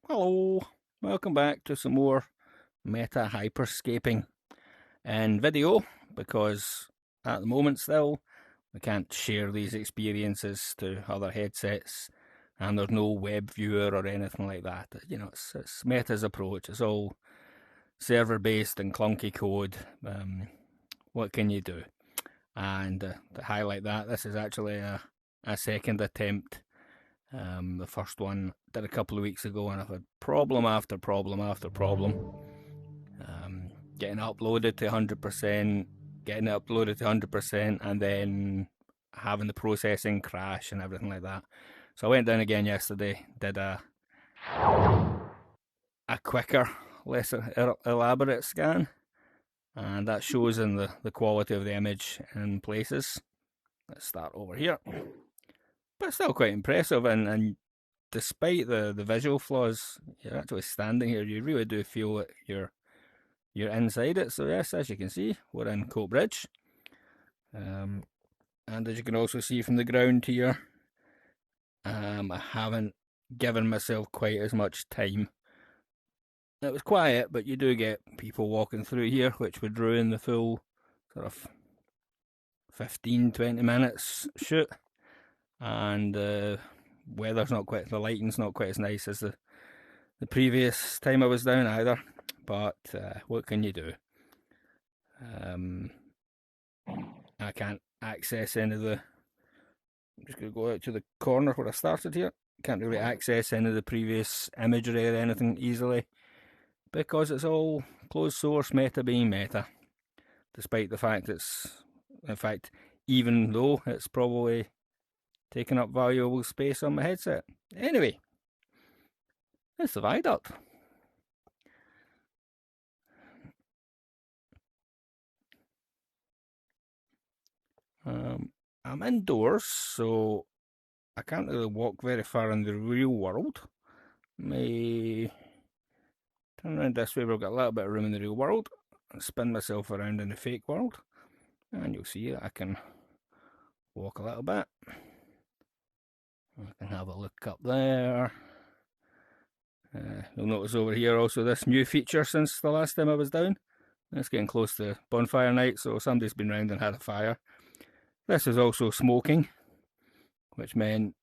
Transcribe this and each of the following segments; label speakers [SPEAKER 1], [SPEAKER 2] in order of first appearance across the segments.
[SPEAKER 1] Hello, welcome back to some more meta hyperscaping in video, because at the moment still we can't share these experiences to other headsets and there's no web viewer or anything like that. You know, it's Meta's approach. It's all server based and clunky code. What can you do? And to highlight that, this is actually a second attempt. The first one did a couple of weeks ago, and I've had problem after problem after problem. Getting it uploaded to 100%, getting it uploaded to 100%, and then having the processing crash and everything like that. So I went down again yesterday, did a quicker, less elaborate scan, and that shows in the quality of the image in places. Let's start over here. But it's still quite impressive, and despite the visual flaws, you're actually standing here. You really do feel that you're inside it. So yes, as you can see, we're in Coatbridge, and as you can also see from the ground here, I haven't given myself quite as much time. It was quiet, but you do get people walking through here, which would ruin the full sort of 15-20 minutes shoot. And weather's not quite, the lighting's not quite as nice as the previous time I was down either. But what can you do? I can't access any of the. I'm just going to go out to the corner where I started here. Can't really access any of the previous imagery or anything easily, because it's all closed source, meta being meta. Despite the fact in fact, even though it's probably taking up valuable space on my headset. Anyway, it's the Viaduct. I'm indoors, so I can't really walk very far in the real world. May turn around this way, we've got a little bit of room in the real world, and spin myself around in the fake world, and you'll see that I can walk a little bit. I can have a look up there. You'll notice over here also this new feature since the last time I was down. It's getting close to bonfire night, so somebody's been round and had a fire. This is also smoking, which meant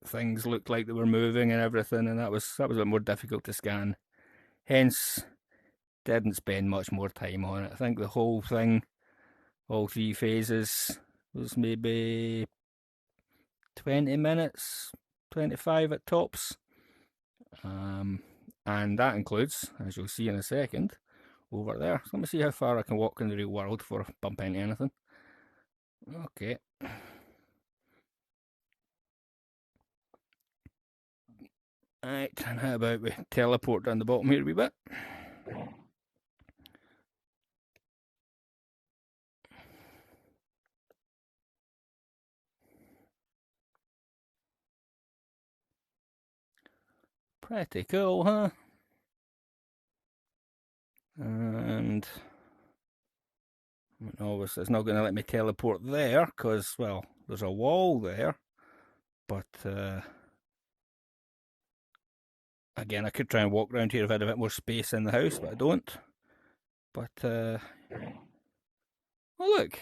[SPEAKER 1] things looked like they were moving and everything, and that was a bit more difficult to scan. Hence, didn't spend much more time on it. I think the whole thing, all three phases, was maybe 20 minutes, 25 at tops. And that includes, as you'll see in a second, over there. So let me see how far I can walk in the real world before I bump into anything. Okay. Right, and how about we teleport down the bottom here a wee bit? Pretty cool, huh? And obviously it's not going to let me teleport there because, well, there's a wall there. But again, I could try and walk around here if I had a bit more space in the house, but I don't. But oh look.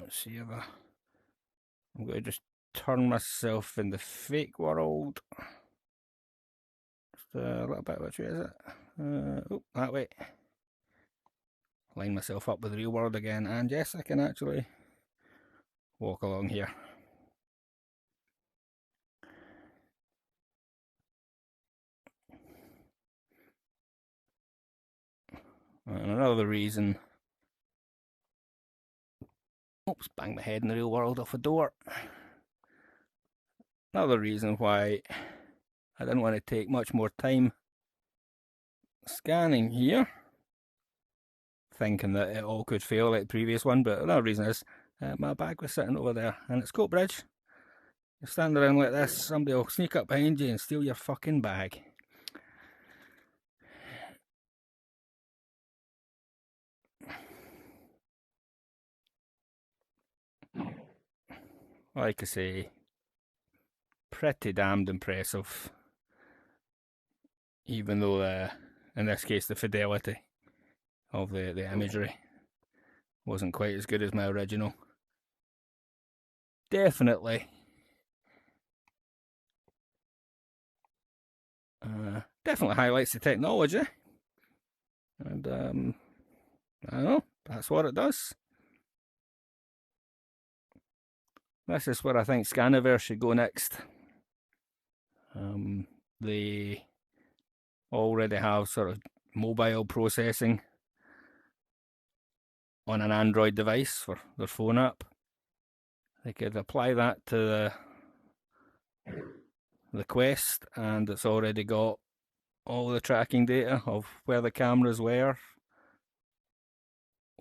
[SPEAKER 1] Let's see if I'm going to just turn myself in the fake world. Just a little bit. Which way is it? Oh, that way. Line myself up with the real world again, and yes, I can actually walk along here. And another reason. Oops, banged my head in the real world off a door. Another reason why I didn't want to take much more time scanning here, thinking that it all could fail like the previous one, but another reason is my bag was sitting over there, and it's Coatbridge. You stand around like this, somebody will sneak up behind you and steal your fucking bag. like I say, pretty damned impressive. Even though, in this case, the fidelity of the imagery wasn't quite as good as my original. Definitely. Definitely highlights the technology. And, I don't know, that's what it does. This is where I think Scaniverse should go next. They already have sort of mobile processing on an Android device for their phone app. They could apply that to the Quest, and it's already got all the tracking data of where the cameras were,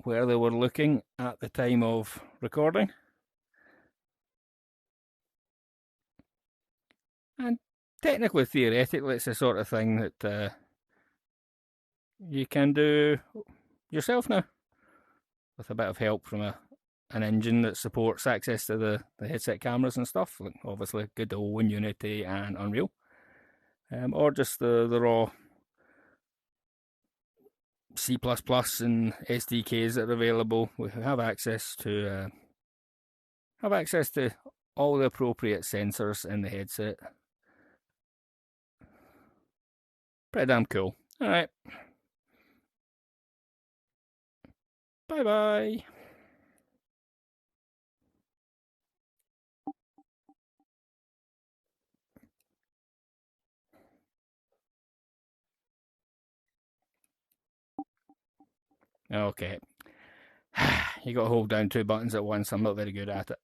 [SPEAKER 1] where they were looking at the time of recording. And technically, theoretically, it's the sort of thing that you can do yourself now, with a bit of help from an engine that supports access to the headset cameras and stuff, like obviously Godot and Unity and Unreal, or just the raw C++ and SDKs that are available. We have access to all the appropriate sensors in the headset. Pretty damn cool. All right. Bye bye. Okay. You got to hold down two buttons at once. I'm not very good at it.